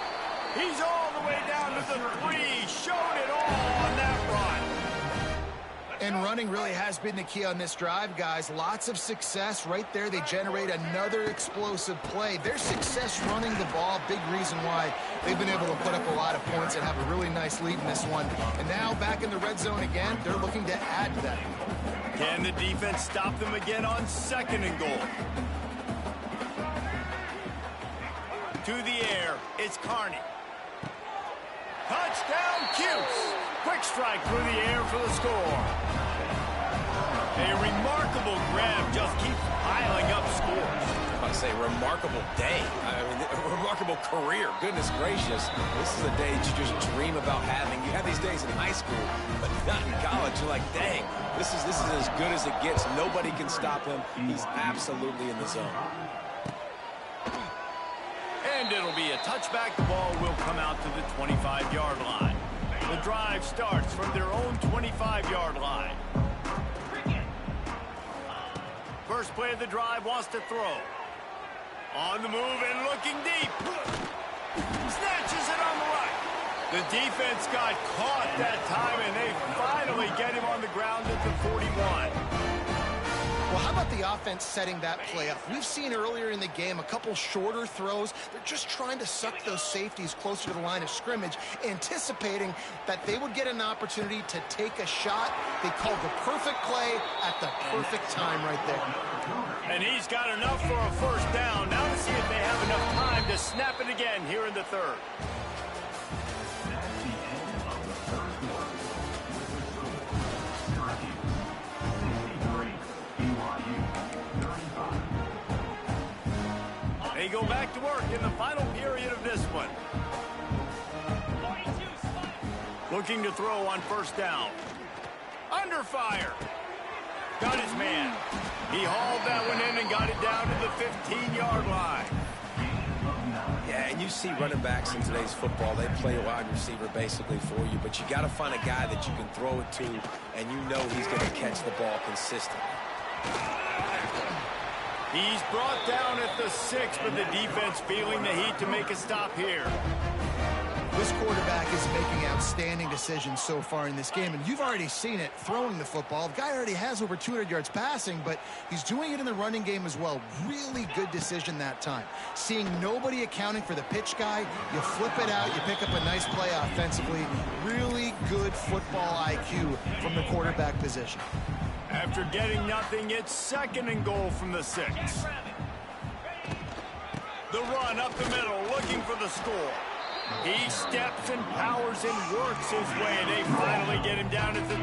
He's all the way down to the 3. Showed it all on that run. And running really has been the key on this drive, guys. Lots of success right there. They generate another explosive play. Their success running the ball, big reason why they've been able to put up a lot of points and have a really nice lead in this one. And now back in the red zone again, they're looking to add to that. Can the defense stop them again on second and goal? To the air, it's Carney. Touchdown, Cuse. Quick strike through the air for the score. A remarkable grab just keeps piling up scores. I was about to say, remarkable day. I mean, a remarkable career. Goodness gracious. This is a day that you just dream about having. You have these days in high school, but not in college. You're like, dang, this is as good as it gets. Nobody can stop him. He's absolutely in the zone. And it'll be a touchback. The ball will come out to the 25-yard line. The drive starts from their own 25-yard line. First play of the drive, wants to throw. On the move and looking deep. Snatches it on the right. The defense got caught that time, and they finally get him on the ground at the 41. Well, how about the offense setting that play up? We've seen earlier in the game a couple shorter throws. They're just trying to suck those safeties closer to the line of scrimmage, anticipating that they would get an opportunity to take a shot. They called the perfect play at the perfect time right there. And he's got enough for a first down. Now to see if they have enough time to snap it again here in the third. They go back to work in the final period of this one. Looking to throw on first down. Under fire. Got his man. He hauled that one in and got it down to the 15-yard line. Yeah, and you see running backs in today's football, they play a wide receiver basically for you, but you got to find a guy that you can throw it to, and you know he's going to catch the ball consistently. He's brought down at the 6, but the defense feeling the heat to make a stop here. This quarterback is making outstanding decisions so far in this game, and you've already seen it throwing the football. The guy already has over 200 yards passing, but he's doing it in the running game as well. Really good decision that time. Seeing nobody accounting for the pitch guy, you flip it out, you pick up a nice play offensively. Really good football IQ from the quarterback position. After getting nothing, it's 2nd and goal from the 6. The run up the middle, looking for the score. He steps and powers and works his way. They finally get him down at the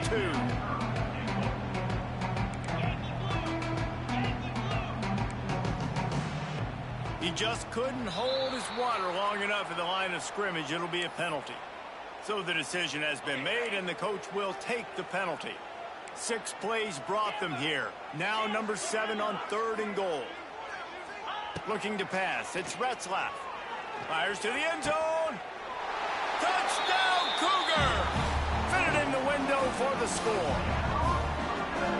2. He just couldn't hold his water long enough at the line of scrimmage. It'll be a penalty. So the decision has been made, and the coach will take the penalty. 6 plays brought them here. Now number 7 on 3rd and goal. Looking to pass. It's Retzlaff. Fires to the end zone. Touchdown, Cougar! Fitted in the window for the score.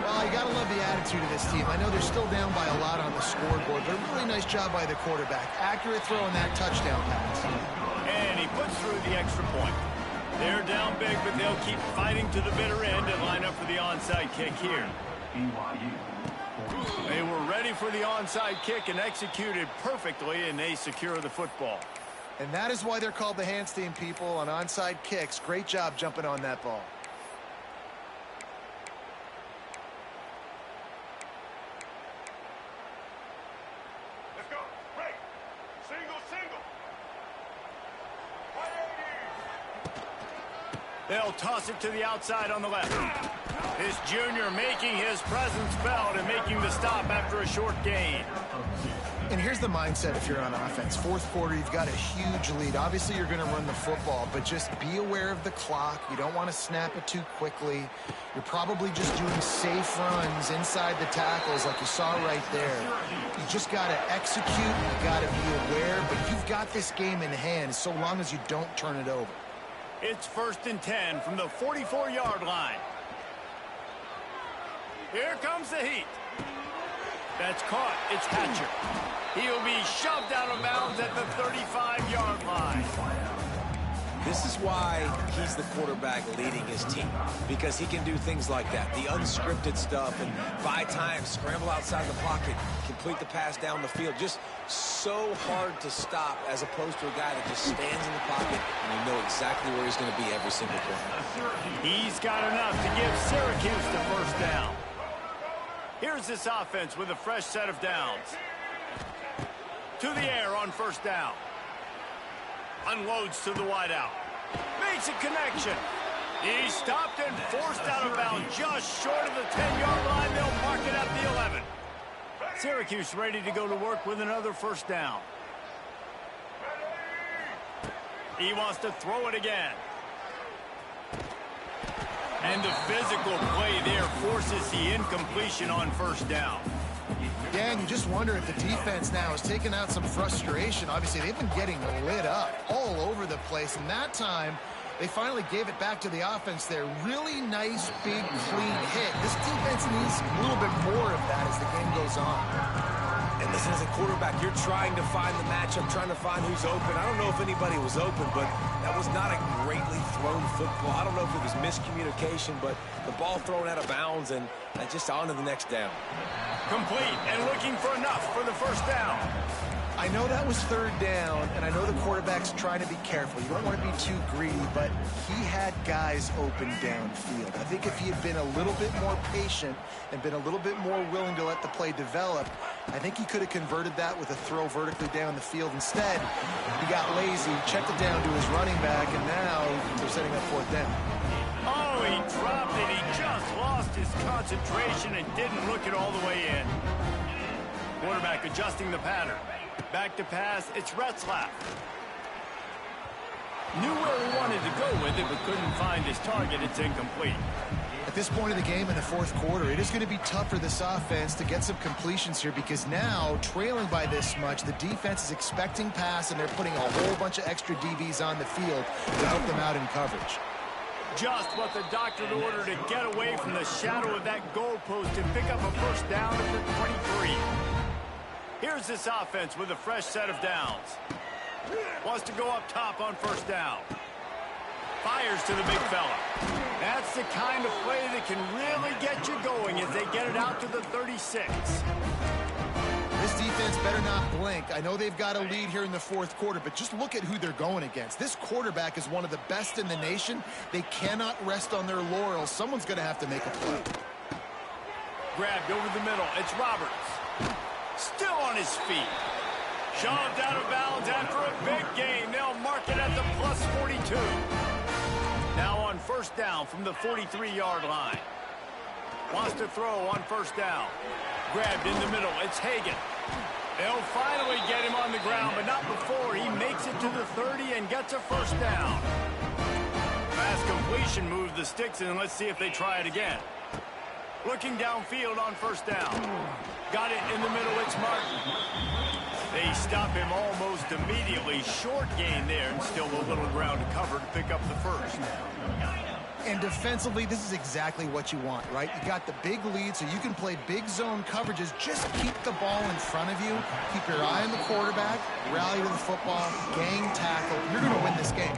Well, you got to love the attitude of this team. I know they're still down by a lot on the scoreboard, but a really nice job by the quarterback. Accurate throw in that touchdown pass. And he puts through the extra point. They're down big, but they'll keep fighting to the bitter end and line up for the onside kick here. They were ready for the onside kick and executed perfectly, and they secure the football. And that is why they're called the hands team, people, on onside kicks. Great job jumping on that ball. Let's go. Break. Single. They'll toss it to the outside on the left. This junior making his presence felt and making the stop after a short gain. And here's the mindset if you're on offense. 4th quarter, you've got a huge lead. Obviously, you're going to run the football, but just be aware of the clock. You don't want to snap it too quickly. You're probably just doing safe runs inside the tackles like you saw right there. You just got to execute. You got to be aware, but you've got this game in hand so long as you don't turn it over. It's 1st and 10 from the 44-yard line. Here comes the heat. That's caught. It's Hatcher. He'll be shoved out of bounds at the 35-yard line. This is why he's the quarterback leading his team, because he can do things like that, the unscripted stuff, and buy time, scramble outside the pocket, complete the pass down the field. Just so hard to stop as opposed to a guy that just stands in the pocket and you know exactly where he's going to be every single play. He's got enough to give Syracuse the 1st down. Here's this offense with a fresh set of downs. To the air on 1st down. Unloads to the wideout. Makes a connection. He's stopped and forced out of bounds just short of the 10-yard line. They'll mark it at the 11. Syracuse ready to go to work with another 1st down. He wants to throw it again. And the physical play there forces the incompletion on 1st down. Yeah, and you just wonder if the defense now has taken out some frustration. Obviously, they've been getting lit up all over the place. And that time, they finally gave it back to the offense there. Really nice, big, clean hit. This defense needs a little bit more of that as the game goes on. And listen, as a quarterback, you're trying to find the matchup, trying to find who's open. I don't know if anybody was open, but that was not a greatly thrown football. I don't know if it was miscommunication, but the ball thrown out of bounds and just on to the next down. Complete and looking for enough for the 1st down. I know that was 3rd down, and I know the quarterback's trying to be careful. You don't want to be too greedy, but he had guys open downfield. I think if he had been a little bit more patient and been a little bit more willing to let the play develop, I think he could have converted that with a throw vertically down the field. Instead, he got lazy, checked it down to his running back, and now they're setting up 4th down. Oh, he dropped it. He just lost his concentration and didn't look it all the way in. Quarterback adjusting the pattern. Back to pass, it's Retzlaff. Knew where he wanted to go with it, but couldn't find his target. It's incomplete. At this point of the game in the 4th quarter, it is going to be tough for this offense to get some completions here because now, trailing by this much, the defense is expecting pass, and they're putting a whole bunch of extra DBs on the field to help them out in coverage. Just what the doctor ordered to get away from the shadow of that goalpost and pick up a 1st down at the 23. Here's this offense with a fresh set of downs. Wants to go up top on 1st down. Fires to the big fella. That's the kind of play that can really get you going as they get it out to the 36. This defense better not blink. I know they've got a lead here in the 4th quarter, but just look at who they're going against. This quarterback is one of the best in the nation. They cannot rest on their laurels. Someone's going to have to make a play. Grabbed over the middle. It's Roberts. Still on his feet. Shoved out of bounds after a big gain. They'll mark it at the plus 42. Now on first down from the 43-yard line. Wants to throw on first down. Grabbed in the middle. It's Hagan. They'll finally get him on the ground, but not before he makes it to the 30 and gets a first down. Fast completion moves the sticks, and let's see if they try it again. Looking downfield on first down. Got it in the middle. It's Martin. They stop him almost immediately. Short gain there, and still a little ground to cover to pick up the first. And defensively, this is exactly what you want, right? You got the big lead, so you can play big zone coverages. Just keep the ball in front of you. Keep your eye on the quarterback. Rally to the football. Gang tackle. You're going to win this game.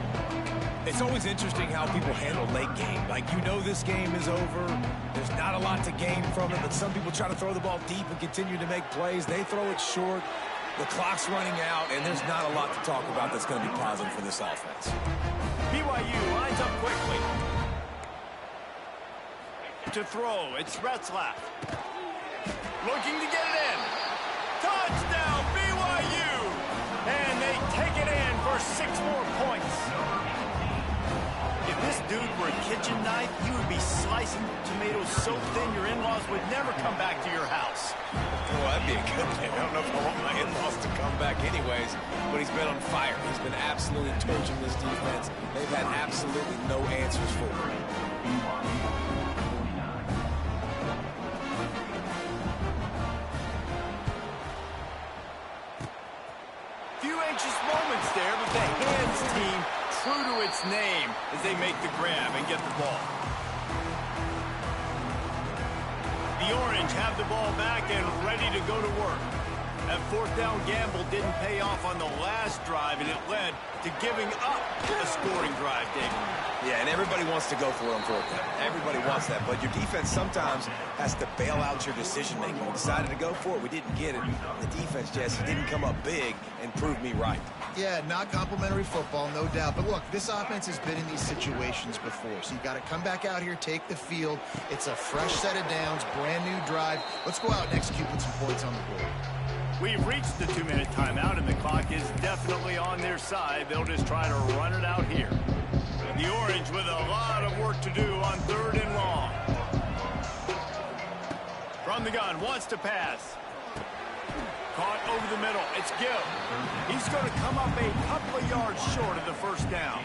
It's always interesting how people handle late game. Like, you know this game is over. There's not a lot to gain from it, but some people try to throw the ball deep and continue to make plays. They throw it short. The clock's running out, and there's not a lot to talk about that's going to be positive for this offense. BYU lines up quickly. To throw, it's Retzlaff. Looking to get it in. Touchdown, BYU! And they take it in for 6 more points. If this dude were a kitchen knife, he would be slicing tomatoes so thin your in-laws would never come back to your house. Well, that'd be a good thing. I don't know if I want my in-laws to come back anyways, but he's been on fire. He's been absolutely torching this defense. They've had absolutely no answers for him. Few anxious moments there, but the hands team true to its name as they make the grab and get the ball. The Orange have the ball back and ready to go to work. That fourth down gamble didn't pay off on the last drive, and it led to giving up a scoring drive, David. Yeah, and everybody wants to go for it on fourth down. Everybody wants that, but your defense sometimes has to bail out your decision-making. We decided to go for it. We didn't get it. The defense, Jesse, didn't come up big and prove me right. Yeah, not complimentary football, no doubt. But look, this offense has been in these situations before. So you got to come back out here, take the field. It's a fresh set of downs, brand new drive. Let's go out and execute with some points on the board. We've reached the 2-minute timeout, and the clock is definitely on their side. They'll just try to run it out here. The Orange with a lot of work to do on 3rd and long. From the gun, wants to pass. Caught over the middle. It's Gill. He's going to come up a couple of yards short of the first down.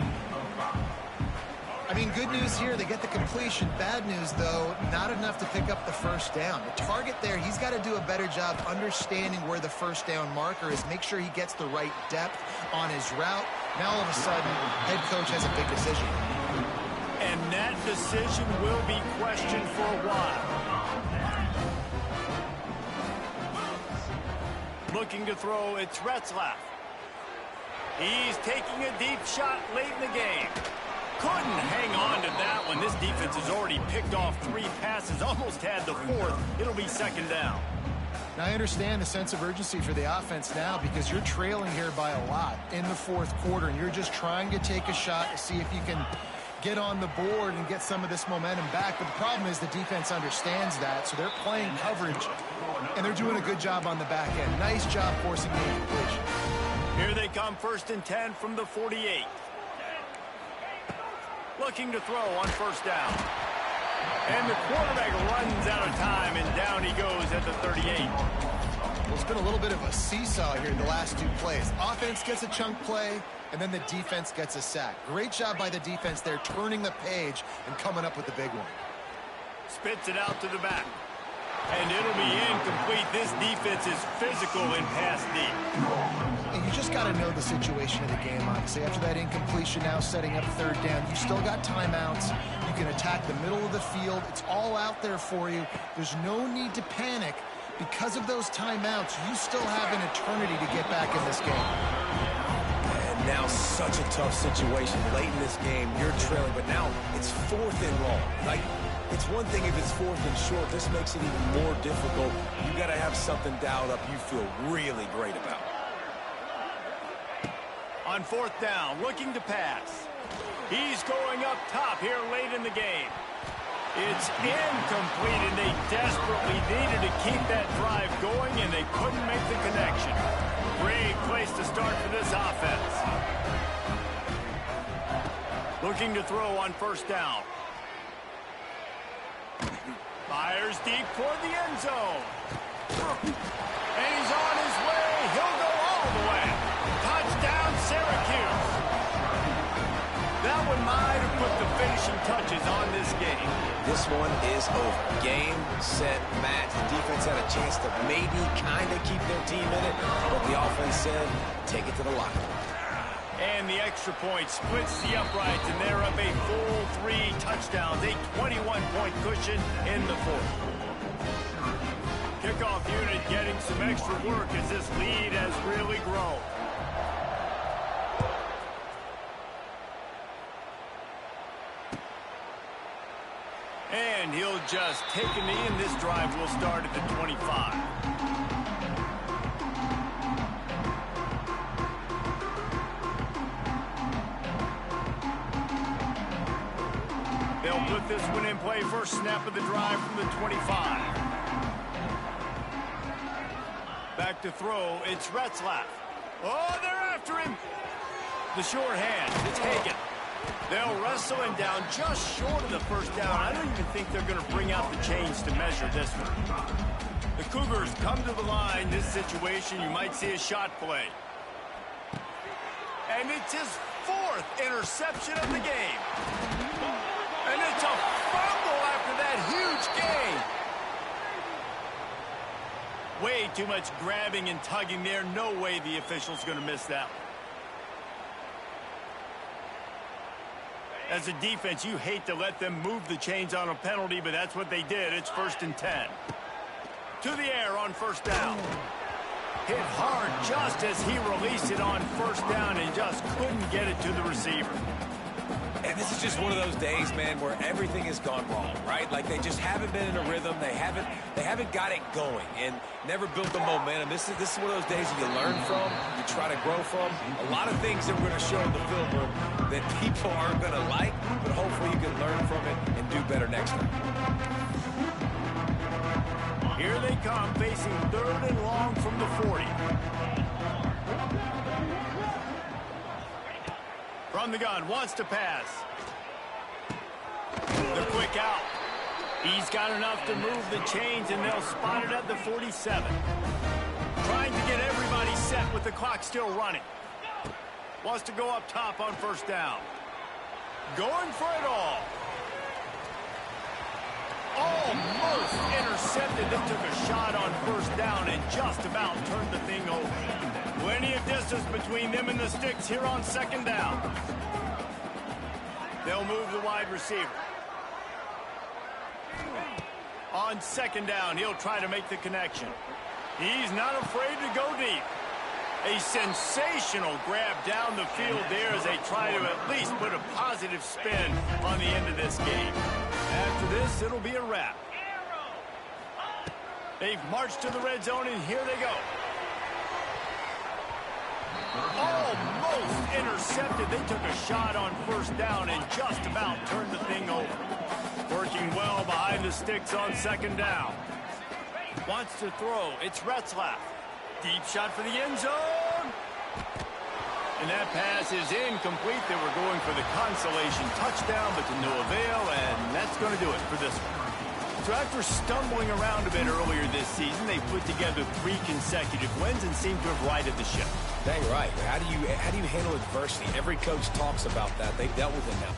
I mean, good news here, they get the completion. Bad news, though, not enough to pick up the first down. The target there, he's got to do a better job understanding where the first down marker is, make sure he gets the right depth on his route. Now, all of a sudden, head coach has a big decision. And that decision will be questioned for a while. Looking to throw, it's Retzlaff. He's taking a deep shot late in the game. Couldn't hang on to that one. This defense has already picked off 3 passes, almost had the 4th. It'll be 2nd down. Now, I understand the sense of urgency for the offense now because you're trailing here by a lot in the 4th quarter, and you're just trying to take a shot to see if you can get on the board and get some of this momentum back. But the problem is the defense understands that, so they're playing coverage, and they're doing a good job on the back end. Nice job forcing the incompletion. Here they come, 1st and 10 from the 48. Looking to throw on first down. And the quarterback runs out of time, and down he goes at the 38. Well, it's been a little bit of a seesaw here in the last 2 plays. Offense gets a chunk play, and then the defense gets a sack. Great job by the defense there, turning the page and coming up with the big one. Spits it out to the back. And it'll be incomplete. This defense is physical and pass deep. And you just got to know the situation of the game, honestly. After that incompletion, now setting up 3rd down, you still got timeouts. You can attack the middle of the field. It's all out there for you. There's no need to panic. Because of those timeouts, you still have an eternity to get back in this game. And now such a tough situation. Late in this game, you're trailing, but now it's 4th and long. Like, it's one thing if it's 4th and short. This makes it even more difficult. You got to have something dialed up you feel really great about. On 4th down, looking to pass. He's going up top here late in the game. It's incomplete, and they desperately needed to keep that drive going, and they couldn't make the connection. Great place to start for this offense. Looking to throw on first down. Fires deep toward the end zone. And he's on his way. He'll go all the way. Touchdown, Syracuse. That one might have put the finishing touches on this game. This one is over. Game, set, match. The defense had a chance to maybe kind of keep their team in it, but the offense said, take it to the locker room. And the extra point splits the uprights, and they're up a full 3 touchdowns, a 21-point cushion in the fourth. Kickoff unit getting some extra work as this lead has really grown. And he'll just take a knee, and this drive will start at the 25. They'll put this one in play. First snap of the drive from the 25. Back to throw. It's Retzlaff. Oh, they're after him. The short hand. It's Hagan. They'll wrestle him down just short of the first down. I don't even think they're going to bring out the chains to measure this one. The Cougars come to the line. This situation, you might see a shot play. And it's his 4th interception of the game. And it's a fumble after that huge gain. Way too much grabbing and tugging there. No way the official's going to miss that one. As a defense, you hate to let them move the chains on a penalty, but that's what they did. It's 1st and 10. To the air on first down. Hit hard just as he released it on first down and just couldn't get it to the receiver. And this is just one of those days, man, where everything has gone wrong, right? Like they just haven't been in a rhythm. They haven't got it going and never built the momentum. This is one of those days that you learn from, you try to grow from. A lot of things that we're going to show in the film room that people aren't going to like, but hopefully you can learn from it and do better next time. Here they come, facing 3rd and long from the 40. From the gun, wants to pass. The quick out. He's got enough to move the chains, and they'll spot it at the 47. Trying to get everybody set with the clock still running. Wants to go up top on first down. Going for it all. Almost intercepted. They took a shot on first down and just about turned the thing over. Plenty of distance between them and the sticks here on 2nd down. They'll move the wide receiver. On 2nd down, he'll try to make the connection. He's not afraid to go deep. A sensational grab down the field there as they try to at least put a positive spin on the end of this game. After this, it'll be a wrap. They've marched to the red zone, and here they go. Almost intercepted. They took a shot on first down and just about turned the thing over. Working well behind the sticks on 2nd down. Wants to throw. It's Retzlaff. Deep shot for the end zone. And that pass is incomplete. They were going for the consolation touchdown, but to no avail, and that's going to do it for this one. So after stumbling around a bit earlier this season, they put together 3 consecutive wins and seem to have righted the ship. Dang right. How do you handle adversity? Every coach talks about that. They've dealt with it now.